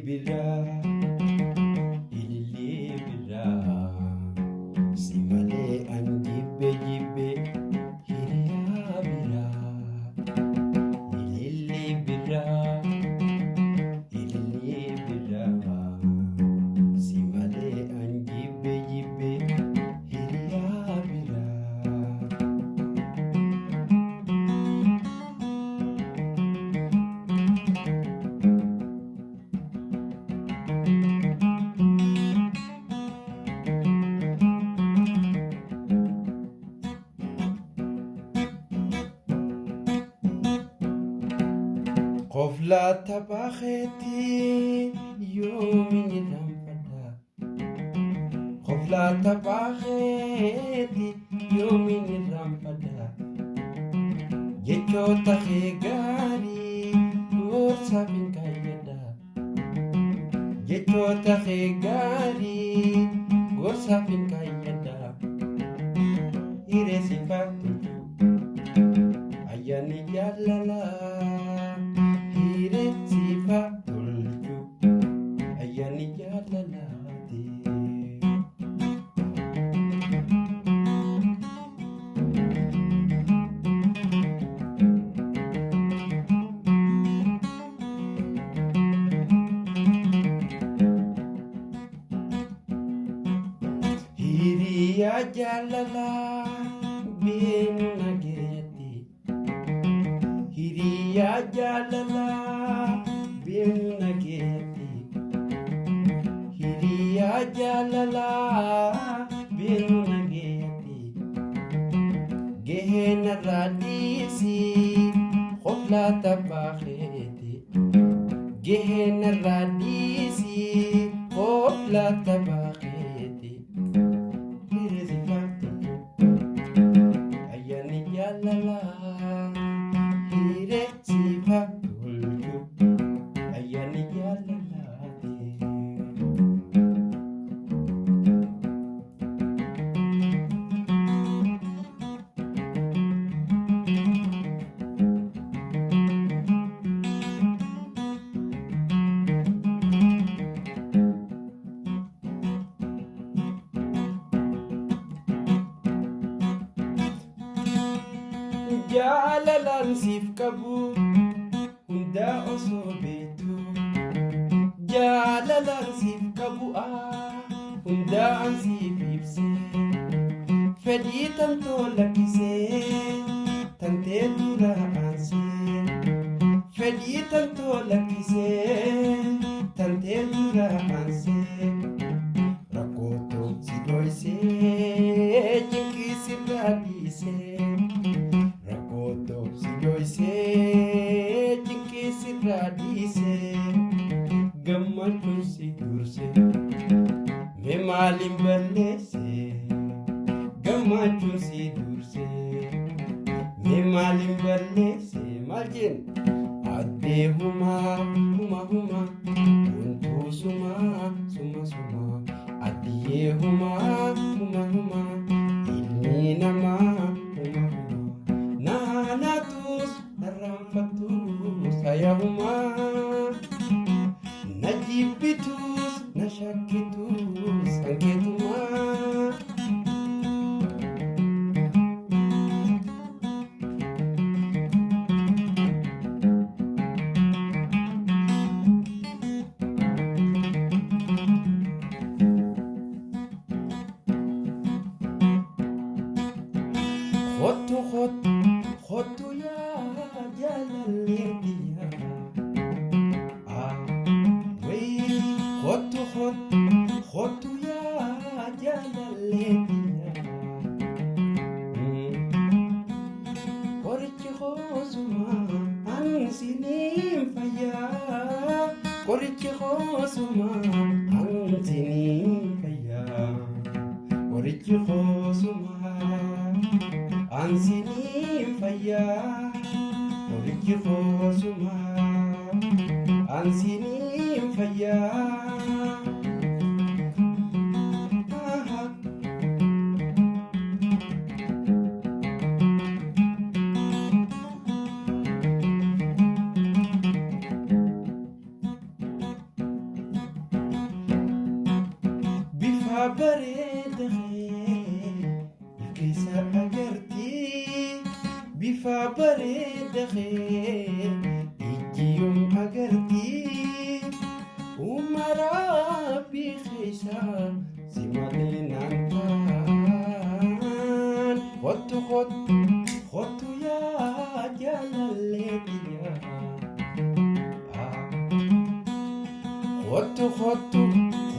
bira, ilili bira. Si malee ang jibe-jibe, hiriya bira. Ilili bira, ilili bira. Si malee ang jibe-jibe, hiriya bira. Koflata baketi yumini lampada. Koflata baketi yumini lampada. Jechota khigari gorsa bin kayada. Jechota khigari gorsa bin kayada. Ire sifatu ayani jalala. Ire sifatulju ayani jalalati. Hiriya jalala bin nageti. Hiriya jalala bin nageti. Hiriya jalala bin nageti. Gehena radisi khoflata bakheti. Gehena radisi khoflata bakheti. Hirizifatu ayani jalala. Hire sifatulju ayani jalalati. Jalalan sif kabu hunda oso betu. Jalalan sif kabu hunda an sif ibse. Fedi tanto lakise tante dura anse. Fedi tanto lakise tante dura anse. Rakoto sidoise jinki siradise. Rakoto sidoise jinki siradise. Gammadhu si durse me malim balese. Gammadhu si durse me malim balese. Maljin adde huma huma huma untu suma suma suma. Addiye huma huma huma inni nama huma huma. Nanatus naramfatus saya huma. Najibitus nashakitus angketuma. Khotu ya jalalirdiya. Wey khotu ya jalalirdiya. Korichi khosuma ansinim faya. Korichi khosuma ansinim faya. Korichi khosuma ansinim faya. Korichi khosuma ansinim faya. bareedaqee ilkeessa agartii bifa bareedaqee ijjiyoon agartii umaraa biikeessa si malee naan taan kottu yaa jaalallee biyyaa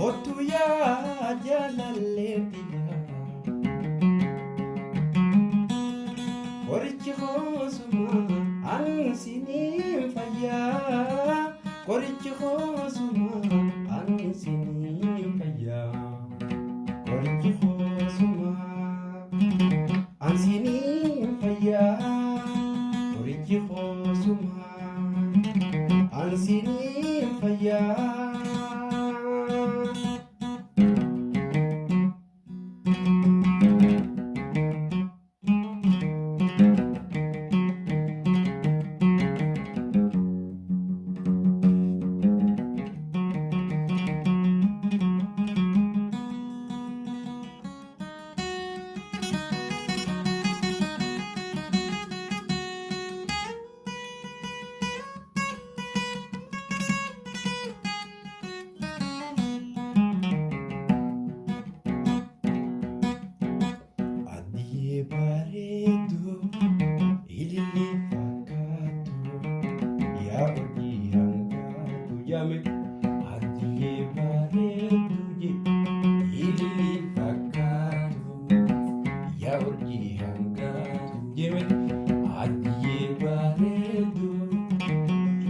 Kottu yaa jaalallee biyyaa qorichi hoosuma ansiniin fayyaa qorichi hoosuma ansiniin fayyaa qorichi hoosuma ansiniin fayyaa qorichi hoosuma ansiniin fayyaa. Bareedu ilillee fakkaatu yaa hojii hangaatu yaame adiyee bareedu ilillee fakkaatu yaa hojii hangaatu yaame adiyee bareedu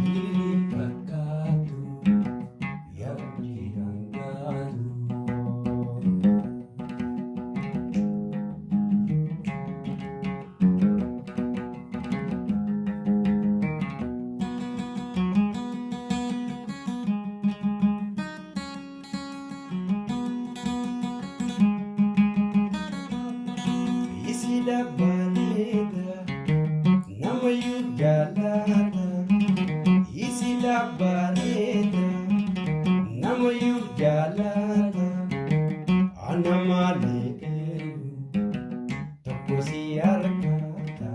ilillee fakkaatu yaa hojii hangaatu. Isida bareeda nama yuugalata isida bareeda nama yuugalata anamalee tokko si argata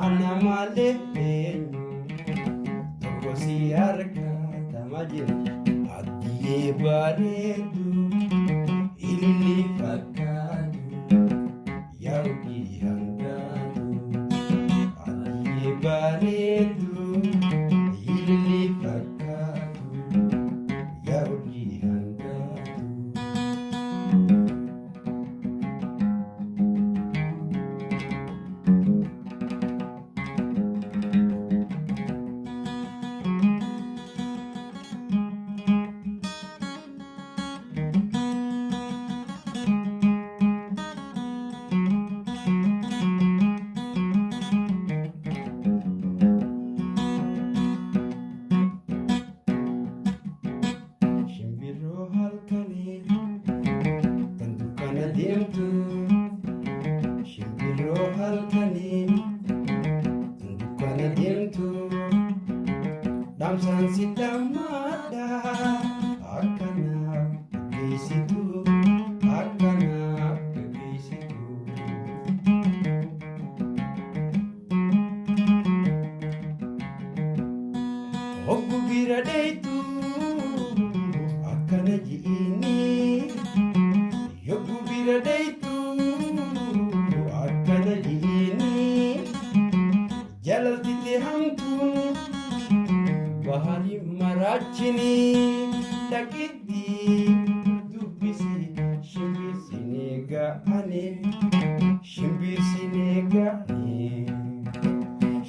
anamalee tokko si argata majira adiyee bareedu ilillee fakkaatu. Yauki hangatu adiyee bareedu ilillee fakkaatu yauki hangatu. Shimbiroo halkanii dukkana deemtu dhaamsaan si dhammaadha akkanaaf geessitu akkanaaf geessitu. Hoggu bira dheeytu akkana ji'ini yoggu bira dheeytu. Jalaltite hamtuun bahari marachini dhaqiddi dubbisi shimbirsinee ga'ane shimbirsinee ga'ane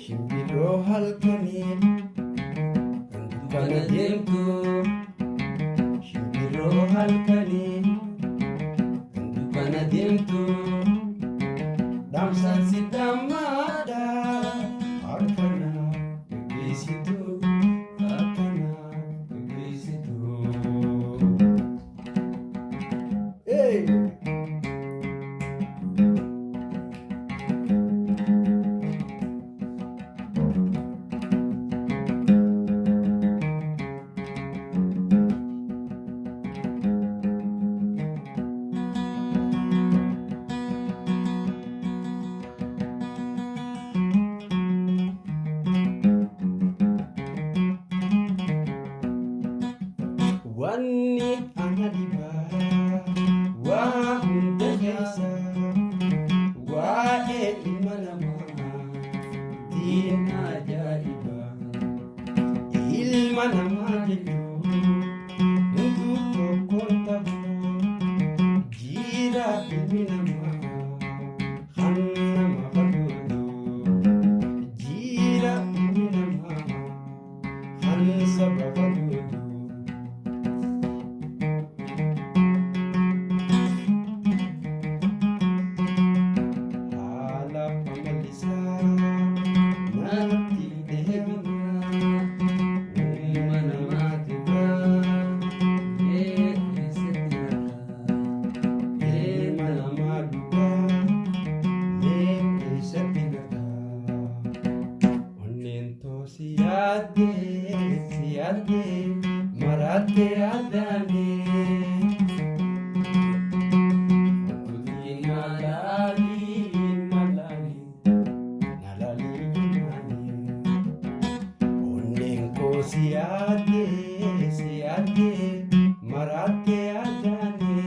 shimbiroo halkanii kan dukkana deemtu shimbiroo halkanii kan dukkana deemtu dhaamsaan si dhammaadha. Hey! ajaa'iba ilma namaa jechuun hunduu tokkoon ta'u jira ilmi namaa kan nama fayyadu jira ilmi namaa kan saba fayyadu. Siate marate adane nalali onenko siate marate adane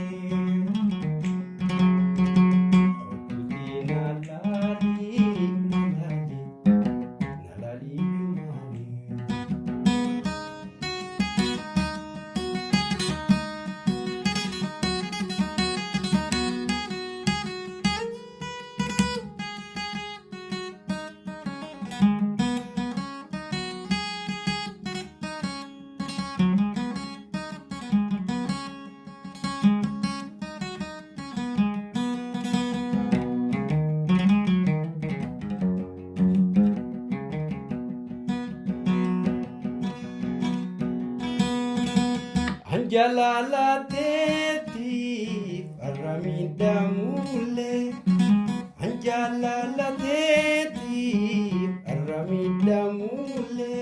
Anjalalateetiif arramida mule Anjalalateetiif arramida mule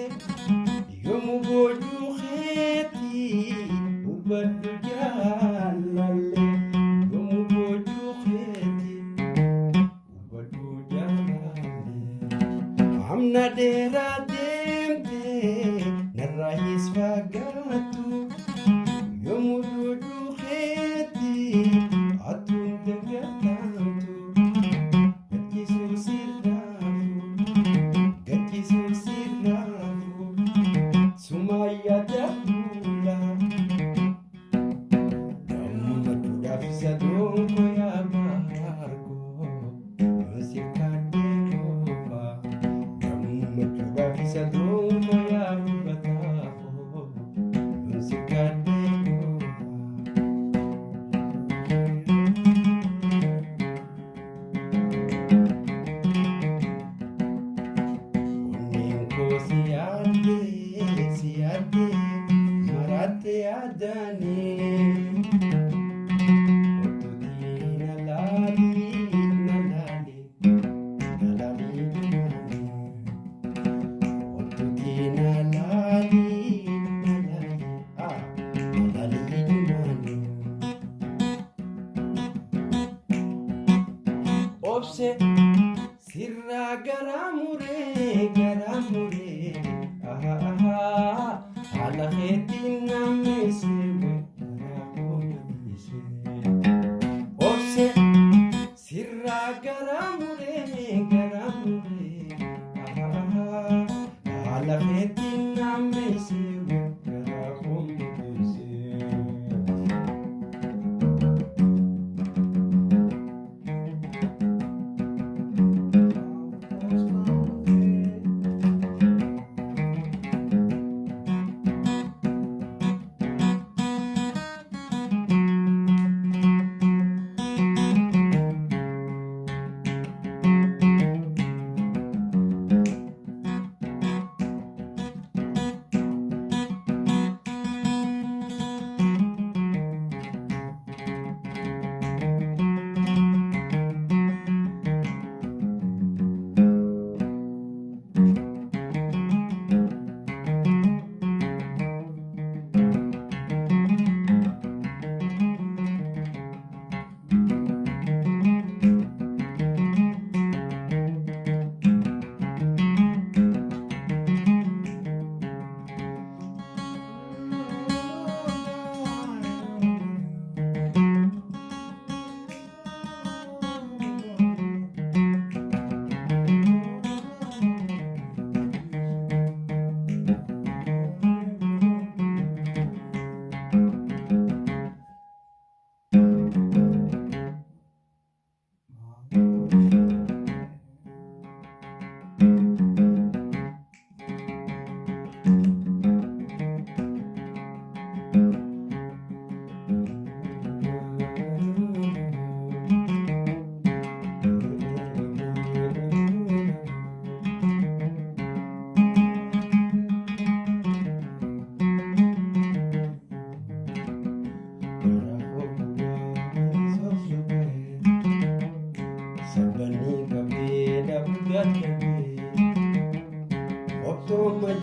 Yomu boju kheti ubadu jalale Yomu boju kheti ubadu jalale Amna dera demte narahis fagatu Yomududu kheti atun tegatantu Gatisu sirafu Sumaya dakula Damatu dafisa donko ya barko Masikade kopa Damatu dafisa donko ya batako Masikade siate marate adane otodina nalali otodina nalali obse sirra garamure ala kheti namese obse sirra garamure ala kheti namese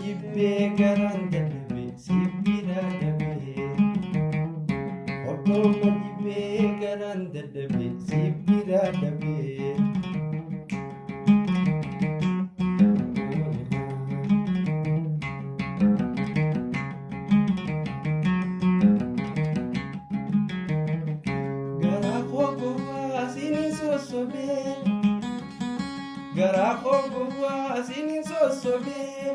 jibbee garaan dadhabee siif bira dhabee. Obbooma jibbee garaan dadhabee siif bira dhabee. Garaa koo gowwaa sinin sossobee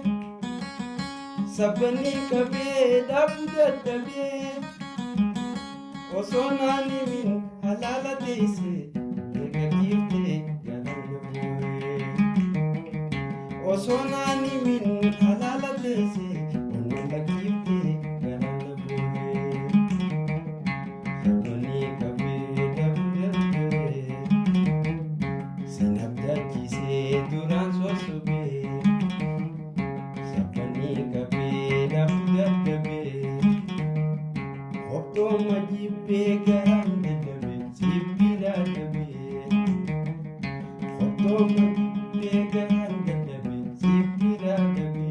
sabbanni qabee dhaabuu dadhabee osoo naan himin halaala teessee eega giiftee garaan na bu'ee osoo naan himin halaala teessee onnee lakkiiftee garaan na bu'ee sabbanni qabee dhaabuu dadhabee sin abdachiisee duraan sossobee sabbanni qabee dhaabuu dadhabee obbooma jibbee garaan dadhabee siif bira dhabee obbooma jibbee garaan dadhabee siif bira dhabee.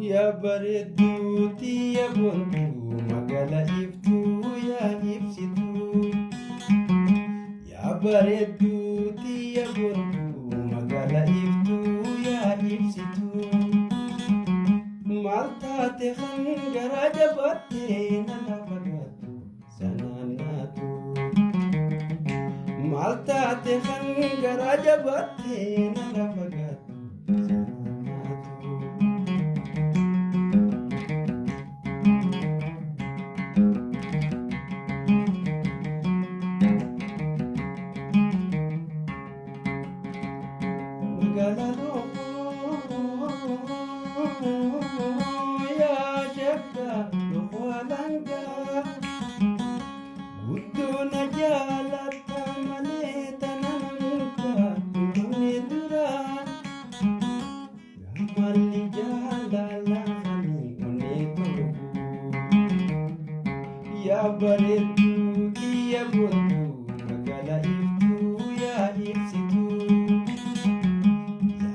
Yaa bareedduu xiyya boontuu magaalaa iftuu yaa ibsituu. Yaa bareedduu xiyya boontuu magaalaa iftuu yaa ibsituu. Maal taate kan garaa jabaattee nana fagaattu sanaan naatu. Maal taate kan garaa jabaattee nana fagaattu. Yaa shakka dhukkoolanka guddoo na jaalatta malee tana namuka dhumne dura gamalli jaalalanii onnee tolbu. Yaa bareedduu xiyya boontuu magaalaa iftuu yaa ibsituu.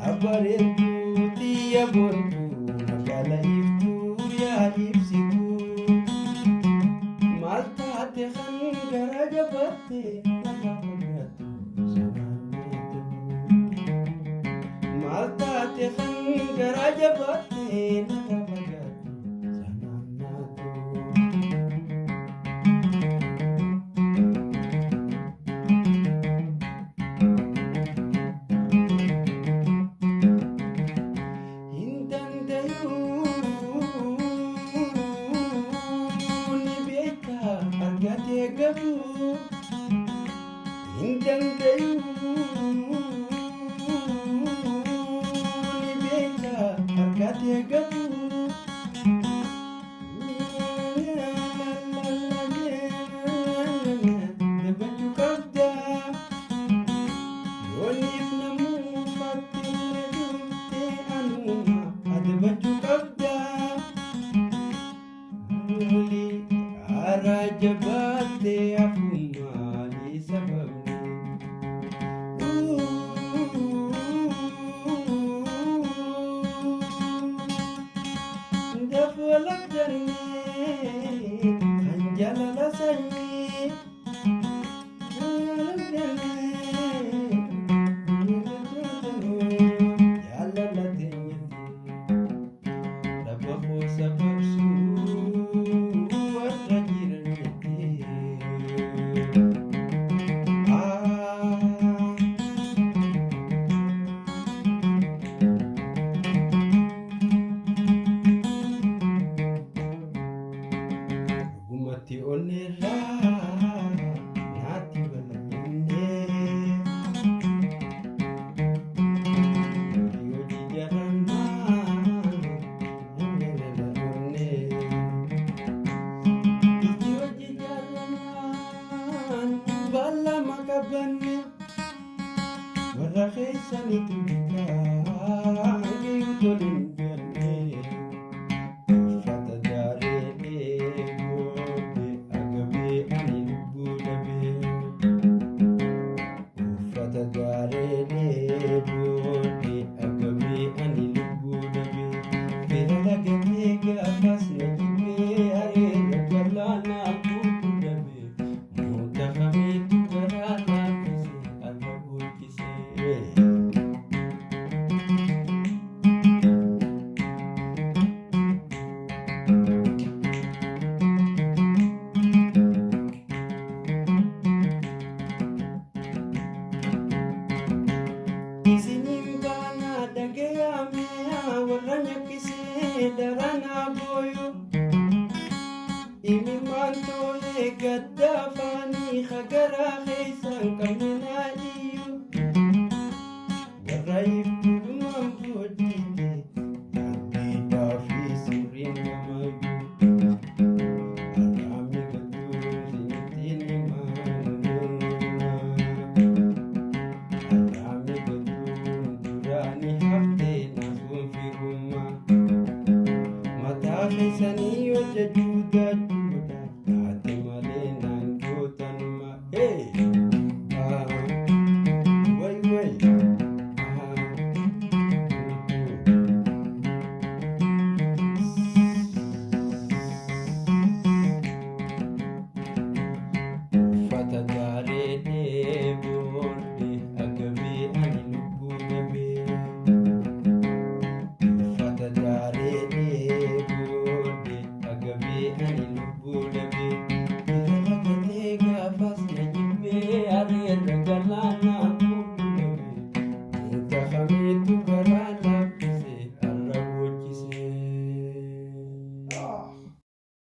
Yaa bareedduu xiyya boontuu magaalaa iftuu yaa ibsituu. Maal taate kan garaa jabaattee nana fagaattu sanaan naatu. Maal taate kan garaa jabaattee nana fagaattu sanaan naatu. Raja bate narranya kisi darana boyo ini manto gadafani khagara khisan kamina iyo waraif mampu dite tidak fisirin mamayu alami gadul sintini manuna alami gadul durani